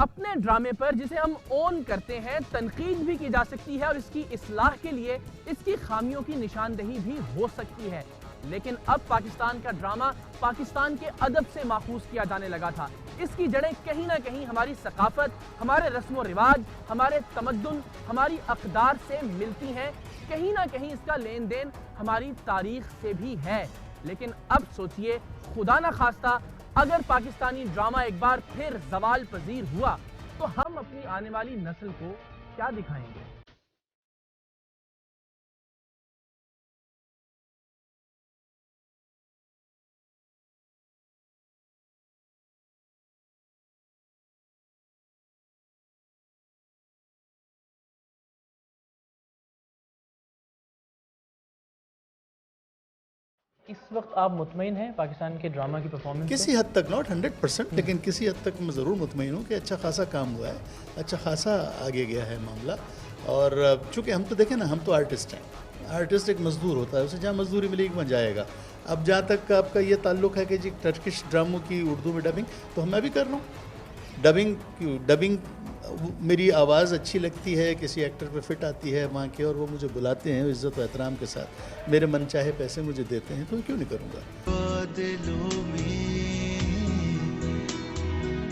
अपने ड्रामे पर जिसे हम ओन करते हैं तनकीद भी की जा सकती है और इसकी इस्लाह के लिए इसकी खामियों की निशानदेही भी हो सकती है। लेकिन अब पाकिस्तान का ड्रामा पाकिस्तान के अदब से माखूज किया जाने लगा था। इसकी जड़ें कहीं ना कहीं हमारी सकाफत, हमारे रस्म व रिवाज, हमारे तमद्दुन, हमारी अक़दार से मिलती हैं। कहीं ना कहीं इसका लेन देन हमारी तारीख से भी है। लेकिन अब सोचिए, खुदा ना खास्ता अगर पाकिस्तानी ड्रामा एक बार फिर ज़वाल पजीर हुआ तो हम अपनी आने वाली नस्ल को क्या दिखाएंगे? इस वक्त आप मुतमईन हैं पाकिस्तान के ड्रामा की परफॉर्मेंस किसी हद तक, नॉट 100%, लेकिन किसी हद तक मैं ज़रूर मुतमईन हूँ कि अच्छा खासा काम हुआ है, अच्छा खासा आगे गया है मामला। और चूँकि हम तो देखें ना, हम तो आर्टिस्ट हैं, आर्टिस्ट एक मजदूर होता है, उसे जहाँ मजदूरी मिलेगी वहाँ जाएगा। अब जहाँ तक आपका ये ताल्लुक़ है कि जी टर्किश ड्रामों की उर्दू में डबिंग, तो मैं भी कर रहा हूँ। डबिंग मेरी आवाज़ अच्छी लगती है, किसी एक्टर पे फिट आती है वहाँ के, और वो मुझे बुलाते हैं इज़्ज़त व एहतराम के साथ, मेरे मन चाहे पैसे मुझे देते हैं, तो क्यों नहीं करूँगा। बादलों में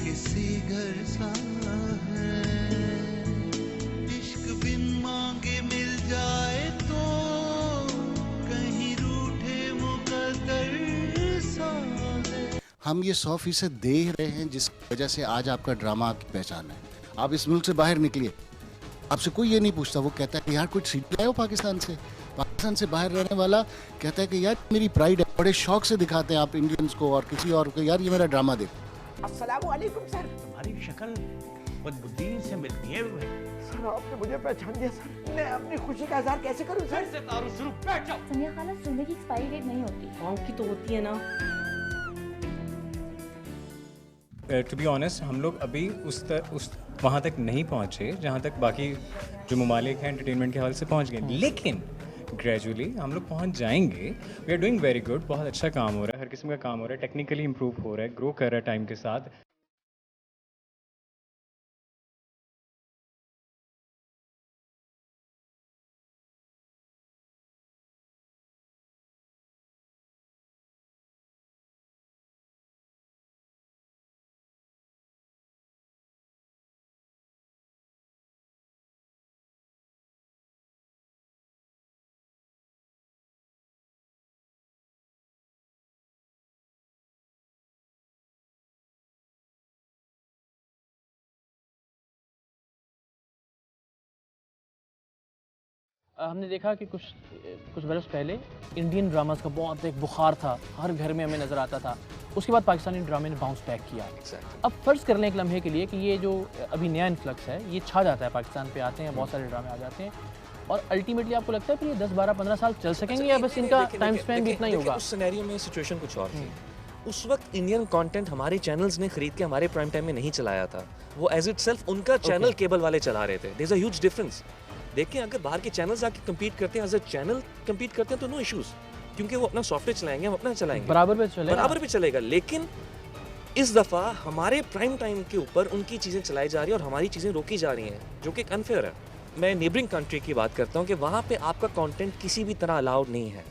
किसी घर सा है, इश्क बिन मांगे मिल जाए तो कहीं रूठे मुकद्दर सा है। हम ये 100% दे रहे हैं, जिस वजह से आज आपका ड्रामा आपकी पहचान है। आप इस मुल्क से बाहर निकलिए, आपसे कोई ये नहीं पूछता, वो कहता है कि यार कुछ सीख लाए हो पाकिस्तान से। पाकिस्तान से बाहर रहने वाला कहता है कि यार मेरी प्राइड है। बड़े शौक से दिखाते हैं आप इंडियंस को और किसी और को, यार ये मेरा ड्रामा देखो। अस्सलाम वालेकुम सर। तुम्हारी शक्ल बदबुद्दीन से मिलती है। सर आपने मुझे पहचान लिया सर, मैं अपनी खुशी का इजहार कैसे करूं सर? से तारू शुरू, बैठ जाओ। सनिया खाला, सोने की एक्सपायरी डेट नहीं होती। गाँव की तो होती है ना। टू बी ऑनेस्ट, हम लोग अभी उस वहाँ तक नहीं पहुँचे जहाँ तक बाकी जो ममालिक हैं एंटरटेनमेंट के हवाले से पहुँच गए, लेकिन ग्रेजुअली हम लोग पहुँच जाएंगे। We are doing very good, बहुत अच्छा काम हो रहा है, हर किस्म का काम हो रहा है, टेक्निकली इम्प्रूव हो रहा है, ग्रो कर रहा है टाइम के साथ। हमने देखा कि कुछ बरस पहले इंडियन ड्रामास का बहुत एक बुखार था, हर घर में हमें नज़र आता था। उसके बाद पाकिस्तानी ड्रामे ने बाउंस बैक किया। अब फ़र्ज़ कर लें एक लम्हे के लिए कि ये जो अभी नया इन्फ्लक्स है ये छा जाता है, पाकिस्तान पे आते हैं, बहुत सारे ड्रामे आ जाते हैं, और अल्टीमेटली आपको लगता है कि ये 10, 12, 15 साल चल सकेंगे या बस इनका टाइम स्पेन भी इतना ही होगा? उस सिनेरियो में सिचुएशन कुछ और थी। उस वक्त इंडियन कंटेंट हमारे चैनल्स ने खरीद के हमारे प्राइम टाइम में नहीं चलाया था, वो एज इट सेल्फ उनका चैनल केबल वाले चला रहे थे। There is a huge difference. देखें, अगर बाहर के चैनल्स आके कम्पीट करते हैं, एज अ चैनल कम्पीट करते हैं, तो नो इश्यूज, क्योंकि वो अपना सॉफ्टवेयर चलाएंगे, हम अपना चलाएंगे, बराबर पे चलेगा। लेकिन इस दफ़ा हमारे प्राइम टाइम के ऊपर उनकी चीज़ें चलाई जा रही हैं और हमारी चीज़ें रोकी जा रही हैं, जो कि एक अनफेयर है। मैं नेबरिंग कंट्री की बात करता हूँ कि वहाँ पे आपका कंटेंट किसी भी तरह अलाउड नहीं है,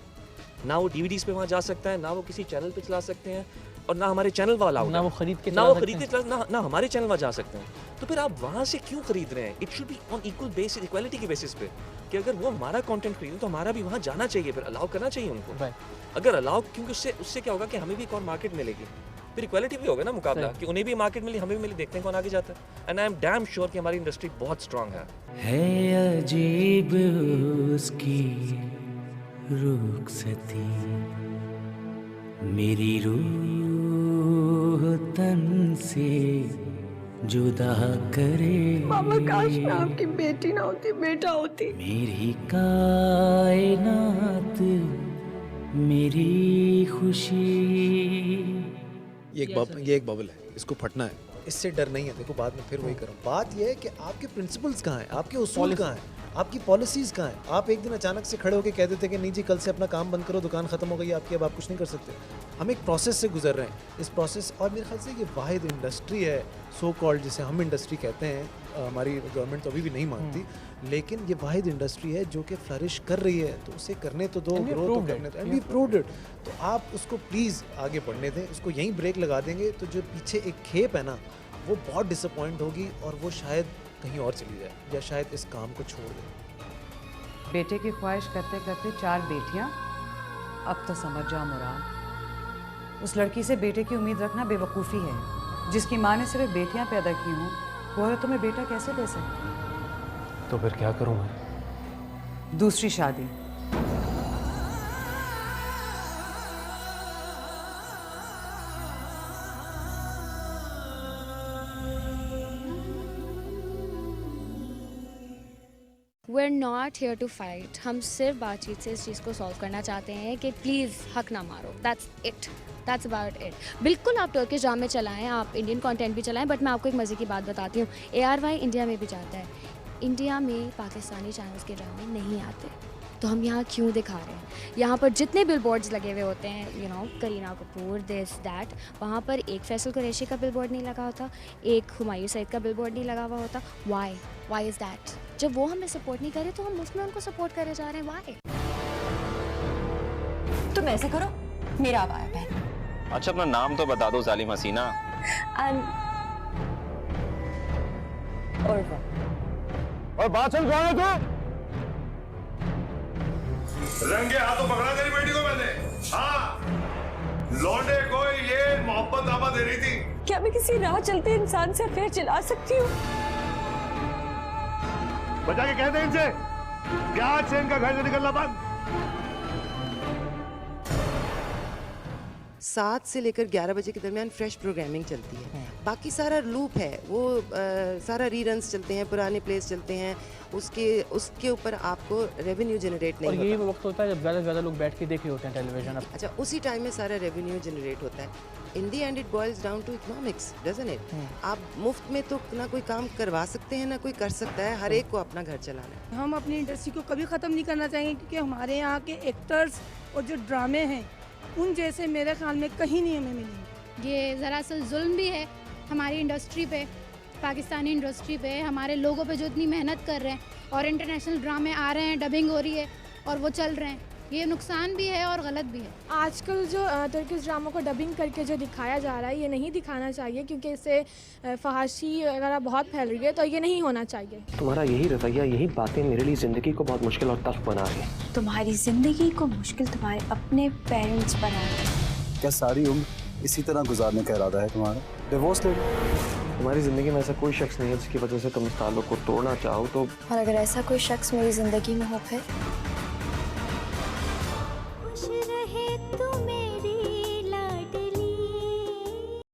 ना वो डीवीडीज़ पे वहाँ जा सकता है, ना वो किसी चैनल पे चला सकते हैं, और ना हमारे चैनल वाला अलाउड, ना वो खरीद के ना हमारे चैनल वहाँ जा सकते हैं। तो फिर आप वहाँ से क्यों खरीद रहे हैं? It should be on equal basis, equality के बेसिस पे, कि अगर वो हमारा कंटेंट खरीदें तो हमारा भी वहाँ जाना चाहिए, फिर अलाउ करना चाहिए उनको। अगर अलाउ, क्योंकि उससे क्या होगा कि हमें भी एक और मार्केट मिलेगी, फिर इक्वालिटी भी होगा ना, मुकाबला, कि उन्हें भी मार्केट मिली, हमें भी मिली, देखते हैं कौन आगे जाता है। And I am damn sure कि हमारी इंडस्ट्री बहुत स्ट्रांग है अजीब उसकी रुखसती, मेरी रूह तन से जुदा करे। मामा काश मैं आपकी बेटी ना होती, बेटा होती। मेरी कायनात, मेरी खुशी। ये एक बबल है, इसको फटना है, इससे डर नहीं है। देखो बाद में फिर वही करूँ। बात ये है कि आपके प्रिंसिपल्स कहाँ हैं, आपके उसूल कहाँ हैं, आपकी पॉलिसीज़ कहाँ हैं? आप एक दिन अचानक से खड़े होकर कह देते कि नहीं जी कल से अपना काम बंद करो, दुकान ख़त्म हो गई आपकी, अब आप कुछ नहीं कर सकते। हम एक प्रोसेस से गुजर रहे हैं, इस प्रोसेस, और मेरे ख्याल से ये वाहिद इंडस्ट्री है सो कॉल्ड, जिसे हम इंडस्ट्री कहते हैं, हमारी गवर्नमेंट तो अभी भी नहीं मानती, लेकिन ये वाहिद इंडस्ट्री है जो कि फ्लरिश कर रही है, तो उसे करने तो दो, ग्रो तो करने दो, एंड वी प्रूव्ड इट। तो आप उसको प्लीज़ आगे बढ़ने दें, उसको यहीं ब्रेक लगा देंगे तो जो पीछे एक खेप है ना, वो बहुत डिसअपॉइंट होगी और वो शायद कहीं और चली जाए या शायद इस काम को छोड़ दे। बेटे की ख्वाहिश करते करते 4 बेटियां, अब तो समझ जाओ मुराद, उस लड़की से बेटे की उम्मीद रखना बेवकूफ़ी है। जिसकी माँ ने सिर्फ बेटियां पैदा की हों, वो औरत तुम्हें बेटा कैसे दे सकती? तो फिर क्या करूँ मैं? दूसरी शादी। We're not here to fight. हम सिर्फ बातचीत से इस चीज़ को सॉल्व करना चाहते हैं कि प्लीज़ हक ना मारो। That's it. That's about it. बिल्कुल आप टर्किश ड्रामे चलाएं, आप इंडियन कंटेंट भी चलाएं, बट मैं आपको एक मज़े की बात बताती हूँ। ARY इंडिया में भी जाता है। इंडिया में पाकिस्तानी चैनल्स के ड्रामे नहीं आते, तो हम यहाँ क्यों दिखा रहे हैं? यहाँ पर जितने बिलबोर्ड्स लगे हुए होते हैं, you know, Kareena Kapoor, this that, वहाँ पर एक फैसल कुरैशी का बिलबोर्ड नहीं लगा होता, एक हुमायूं सईद का बिलबोर्ड नहीं लगा हुआ होता। Why is that? जब वो हमें सपोर्ट नहीं करे तो हम मुफ्त में उनको सपोर्ट करे जा रहे हैं। वाई? तुम ऐसे करो, मेरा अब आया बहन। अच्छा अपना नाम तो बता दो जालिम हसीना। और बात सुन, कौन है तू? रंगे हाथों पकड़ा तेरी बेटी को मैंने। हाँ, लौंडे को ये मोहब्बत दावा दे रही थी। क्या मैं किसी राह चलते इंसान से अफेयर चला सकती हूँ? बचा के कहते इनसे, क्या आज से इनका घर से निकलना बंद। 7 से लेकर 11 बजे के दरमियान फ्रेश प्रोग्रामिंग चलती है, बाकी सारा लूप है, वो सारा रीरन्स चलते हैं, पुराने प्लेस चलते हैं, उसके ऊपर आपको रेवेन्यू जनरेट नहीं होता। और यही वक्त होता है जब ज़्यादा से ज़्यादा लोग बैठ के देख रहे होते हैं टेलीविजन। अच्छा, उसी टाइम में सारा रेवेन्यू जनरेट होता है। In the end it boils down to economics, doesn't it? आप मुफ्त में तो ना कोई काम करवा सकते हैं ना कोई कर सकता है, हर एक को अपना घर चलाना है। हम अपनी इंडस्ट्री को कभी ख़त्म नहीं करना चाहेंगे, क्योंकि हमारे यहाँ के एक्टर्स और जो ड्रामे हैं उन जैसे मेरे ख्याल में कहीं नहीं हमें मिलेंगे। ये दरअसल जुल्म भी है हमारी इंडस्ट्री पे, पाकिस्तानी इंडस्ट्री पे, हमारे लोगों पे जो इतनी मेहनत कर रहे हैं और इंटरनेशनल ड्रामे आ रहे हैं, डबिंग हो रही है और वो चल रहे हैं। ये नुकसान भी है और गलत भी है। आजकल जो तुर्किश ड्रामों को डबिंग करके जो दिखाया जा रहा है, ये नहीं दिखाना चाहिए, क्योंकि इससे फहाशी वगैरह बहुत फैल रही है, तो ये नहीं होना चाहिए। तुम्हारा यही रवैया, यही बातें मेरे लिए ज़िंदगी को बहुत मुश्किल और टफ बना रही है। तुम्हारी ज़िंदगी को मुश्किल तुम्हारे अपने पेरेंट्स बना रहे हैं। क्या सारी उम्र इसी तरह गुजारने का इरादा है तुम्हारा? डिवोर्स ले लो। तुम्हारी ज़िंदगी में ऐसा कोई शख्स नहीं है जिसकी वजह से तुम इस ताल्लुक को तोड़ना चाहो तो। और अगर ऐसा कोई शख्स मेरी ज़िंदगी में हो फिर? खुश रहे तुम्हें